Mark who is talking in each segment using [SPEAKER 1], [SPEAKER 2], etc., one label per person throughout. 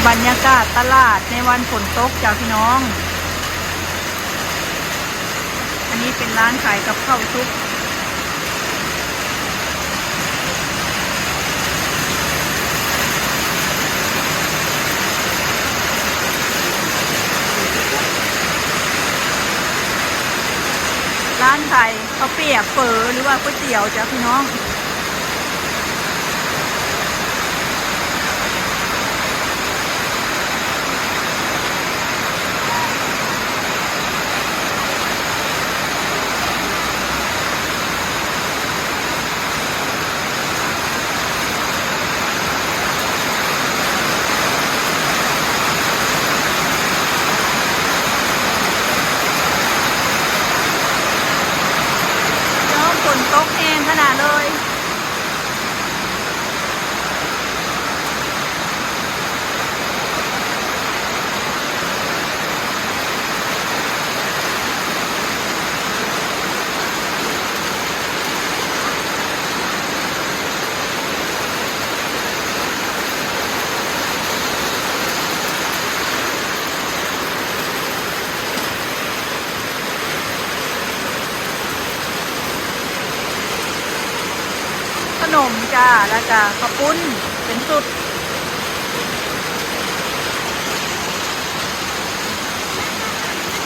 [SPEAKER 1] บรรยากาศตลาดในวันฝนตกจ้าพี่น้องอันนี้เป็นร้านขายกับข้าวซุปร้านขายข้าวเปียกเฝอหรือว่าก๋วยเตี๋ยวจ้าพี่น้องฝนตกแห้งขนาดเลยขนมจ้าแล้วก็ข้าวปุ้นเป็นสุด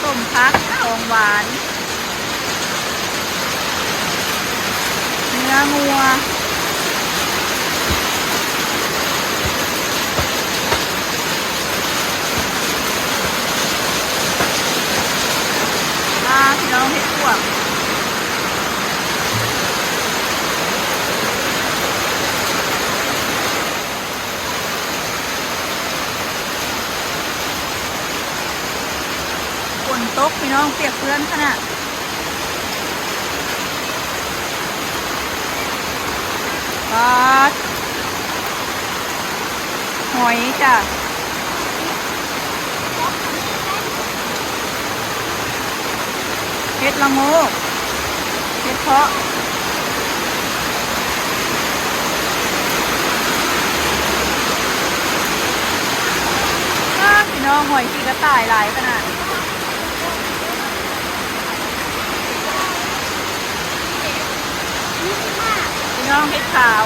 [SPEAKER 1] ต้มพักของหวานเนื้องัวพี่น้องเห็ดพวกฝนตกพี่น้องเปียกเพื่อนขนาดปลาหอยจ้ะเห็ดละโงกเห็ดเพาะพี่น้องหอยขี้กระต่ายหลายขนาดพี่น้องเห็ดขาว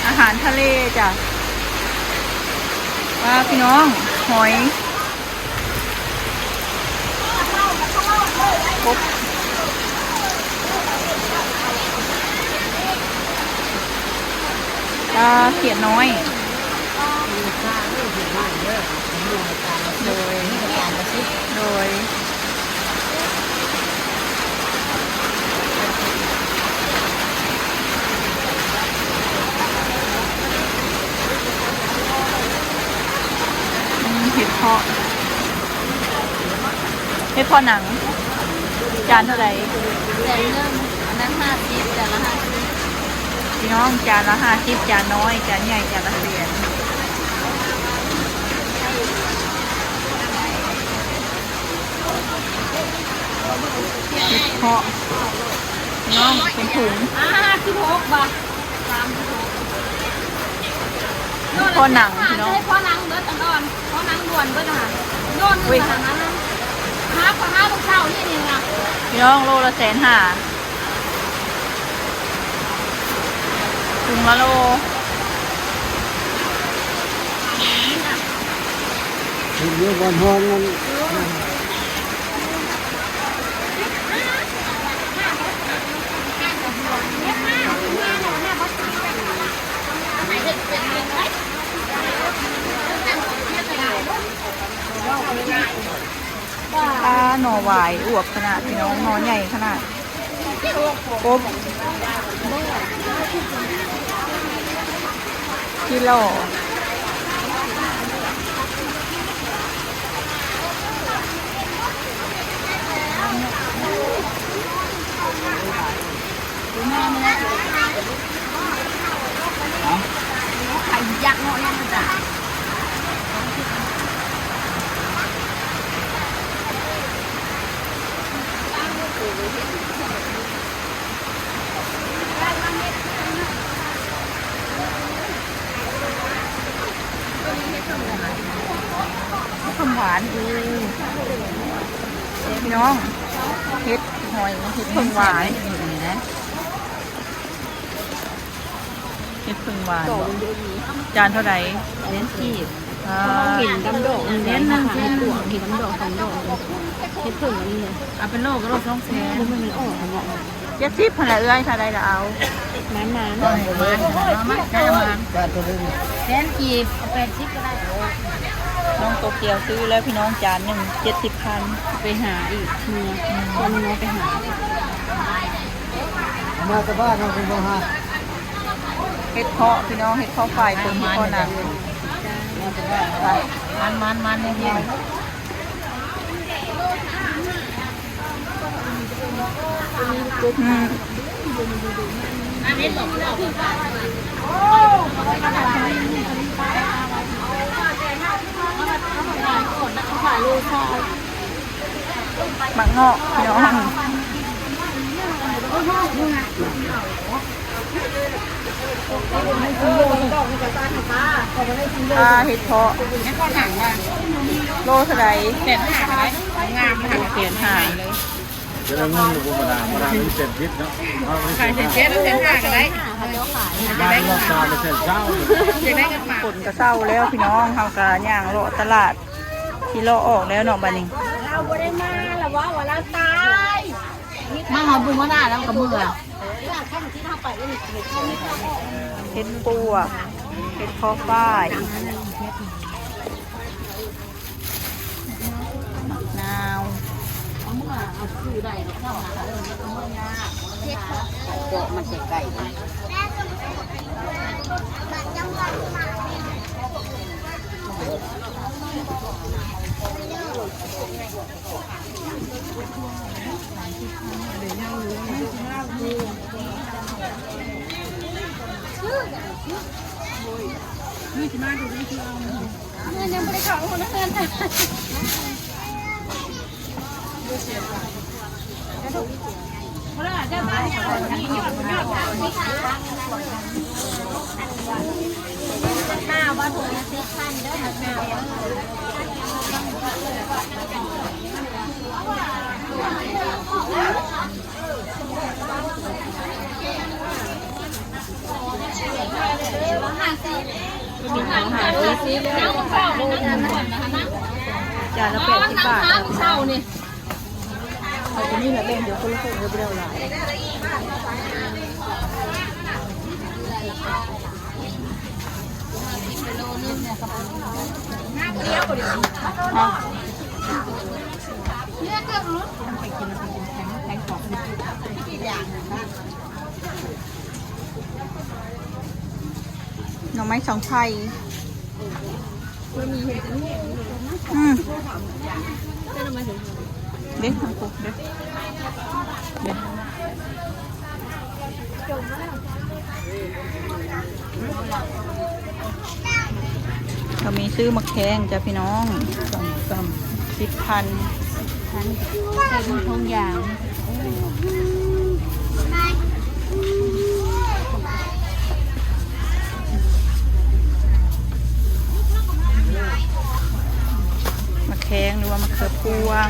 [SPEAKER 1] อาหารทะเลจ้ะว่าพี่น้องหอยครบปลาเขียดน้อยโดยเห็ดเพาะหนังจานเท่าไหร่
[SPEAKER 2] แต่เรื่องอันนั้น50จานละ50
[SPEAKER 1] พี่น้องจานละ50จานน้อยจานใหญ่จานละ100เห็ดเพาะพี่น้องเป็นถุง
[SPEAKER 2] 16 บาท
[SPEAKER 1] เพาะหนังพี่น้อง
[SPEAKER 2] เพาะหนังเบิดอ่อนเพาะหนังด่วนเบิดค่ะโดนขนาดนั้นนะ5ลูกเท่านี่นะ
[SPEAKER 1] พี่น้องโลละ150,000ถุงละโล
[SPEAKER 3] เยอะวันฮอนมัน
[SPEAKER 1] หน่อหวายอวบขนาดพี่น้องหน่อใหญ่ขนาดกบกิโล หวานพี่น้องเห็ดหอยเห็ดพึ่งหวานเห็ดพึ่งหวานจานเท่าไหร่
[SPEAKER 2] เน้นที่
[SPEAKER 1] อ่า
[SPEAKER 2] เห็นดำดอกเน้นนะคะเห็ดปวกเห็ดดำดอก2 ดอกเห็ดผึ่งอันนี้เลยเอาเป็นโลก็โล2 แสนมันออกเหมาะ
[SPEAKER 1] 70พันละเอื้อยถ้าได้ละเอา
[SPEAKER 2] มัน
[SPEAKER 1] ได้มา
[SPEAKER 3] การตัวนี้
[SPEAKER 2] แสนกีบ80ก็ได้
[SPEAKER 1] น้องโตเกียวซื้อแล้วพี่น้องจานหนึ่ง70,000
[SPEAKER 2] ไปหาอีกเมียคนนึงไปหา
[SPEAKER 3] มาจากบ้านเราเป็นบ่ฮะ
[SPEAKER 1] เห็ดเพาะพี่น้องเห็ดเพาะฝ่ายตัวนี้พอหนัก
[SPEAKER 2] มันเนี่ย
[SPEAKER 1] อืม
[SPEAKER 2] อันนี้บอกเราถ่ายรูปค่ะ
[SPEAKER 1] บักเงาะพี่น้องเห็ดเพาะ
[SPEAKER 2] นี่ก็หนังว่ะ
[SPEAKER 1] โลเท่าไหร่
[SPEAKER 2] เห็นหางไหมงามนะคะ
[SPEAKER 1] เปลี่ยนหายเลย
[SPEAKER 3] จะได้เงินอยู่บนมาดามเป็นเศษพิษเนาะ
[SPEAKER 2] ขายเจ๊แล้วเห็นหางกันได้
[SPEAKER 3] มาลอกตาเป็นเศษเจ้า
[SPEAKER 2] จะได้กันมา
[SPEAKER 1] ฝนก็เศร้าแล้วพี่น้องเฮากะย่างเลาะตลาดที่เลาะออกแล้วเนาะบัดนี้
[SPEAKER 2] เราไม่ได้มาหรอวะว่าเราตายมาหอมบุญมาหน้าแล้วกับมือ
[SPEAKER 1] เห็ดปวกเห็ดเพาะฝ้ายมะนาว
[SPEAKER 2] โดดมันเสกไก่ ยังไม่ได้ข่าวคนนั้นหน้าว่าถุงละ10,000เด้อหน้า
[SPEAKER 1] จานละ80 บาท
[SPEAKER 2] เศร้านี่
[SPEAKER 1] เอาตัวนี้แหละเล่นเดี๋ยวคนละคนเดี๋ยวไปเร็วหลายอ่ะ
[SPEAKER 2] เนี่ยก็รู้
[SPEAKER 1] หน่อไม้สองไผ่อืมเด็กทางปุ๊บเด็กเด็กก็มีซื้อมะแขงจ้ะพี่น้อง10,000
[SPEAKER 2] เป็นทงยาง
[SPEAKER 1] มะแขงหรือว่ามะเขือพวง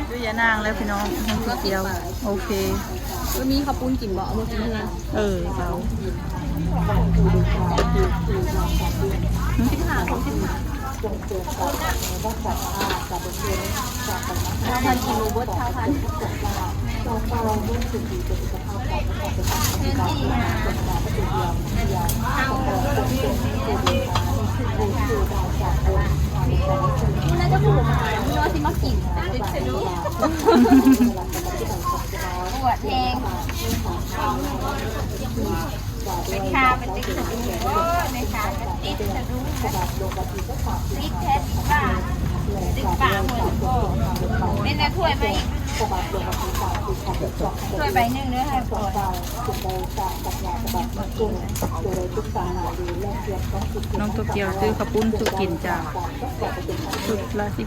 [SPEAKER 1] ด้วยยานางแล้วพี่น้องทั้งก๋วยเตี๋ยวโอเค
[SPEAKER 2] ก็มีข้าวปุ้นกินบ่เอามากินที่นั่น
[SPEAKER 1] เรา
[SPEAKER 2] 1,000 กิโลเบิร์ตน่าจะถูกน้อยสิมากินปวดแทงเป็นคาเป็นติ๊กสะดุ้งในคาเป็นติ๊กสะดุ้ง สิบแท้สิบบาทหมดก็เป็นแต่ถ้วยไหมถ้วยใบหนึ่งเนื้อให้พอ
[SPEAKER 1] น้องโตเกียวซื้อข้าวปุ้นสุกินจ้าสุดละ15,000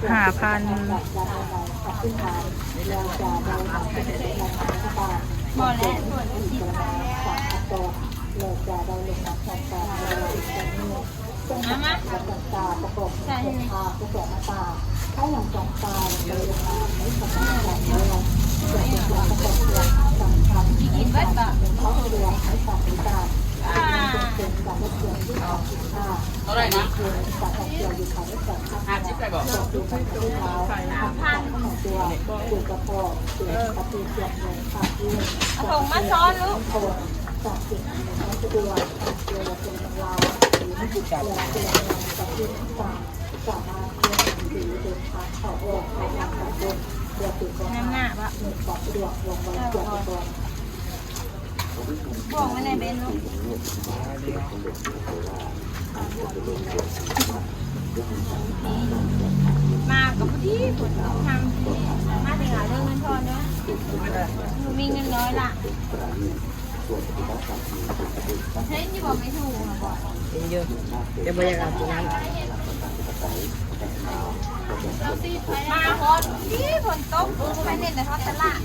[SPEAKER 2] พอแล้วส่วนสิบมาใช่ไหมกินเบิดบ่เท่าไหร่นะ50ได้บ่ส่งมาซ้อนลูกน้ำหน้าปะบอกไว้ในเบนลูกมากับพี่ฝนตกทำมาถึงหาเรื่องเงินทอนเนาะหนูมีเงินน้อยละเฮ้ยนี่บอกไม่ถูกอ่ะบอก
[SPEAKER 4] เยอะจะบรรยากาศตรงนั้น
[SPEAKER 2] มาฝนพี่ฝนตกไปเล่นในทอดตลาด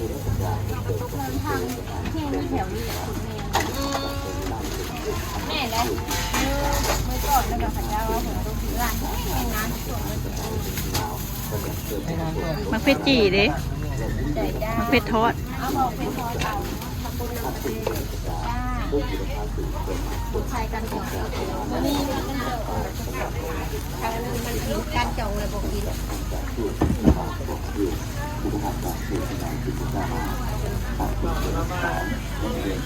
[SPEAKER 2] เดินทางที่มีแถวนี้แหละแม่เลยเมื่อก่อนแล้วก็ขันยาว่าฝนตกร้านไม่งานส่งเลย
[SPEAKER 1] มันเป็ดจี่เด้มันเป็ดทอด
[SPEAKER 2] เอาบอกเป็นทอดเอาจ้าใช้กันจงนี่มันเจอมันลุกกันจงเลยบอกกิน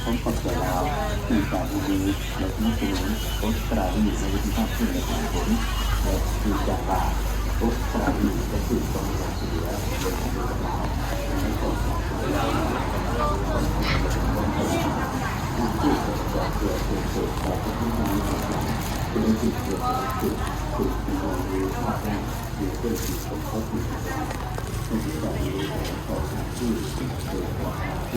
[SPEAKER 5] ผมขอบใจแล้วที่การดีและที่สูงผมกระดิ่งในวิธีภาพขึ้นในของผมและที่จะลาผมกระดิ่งจะสื่อตรงกับสิ่งแล้วเป็นของเราในส่วนของเราที่จะเกิดเหตุการณ์ที่มีเป็นสิ่งที่เกิดขึ้นคือเรามีภาพแรกมีเรื่องที่ต้องเข้าถึงในที่การนี้ของที่เกิด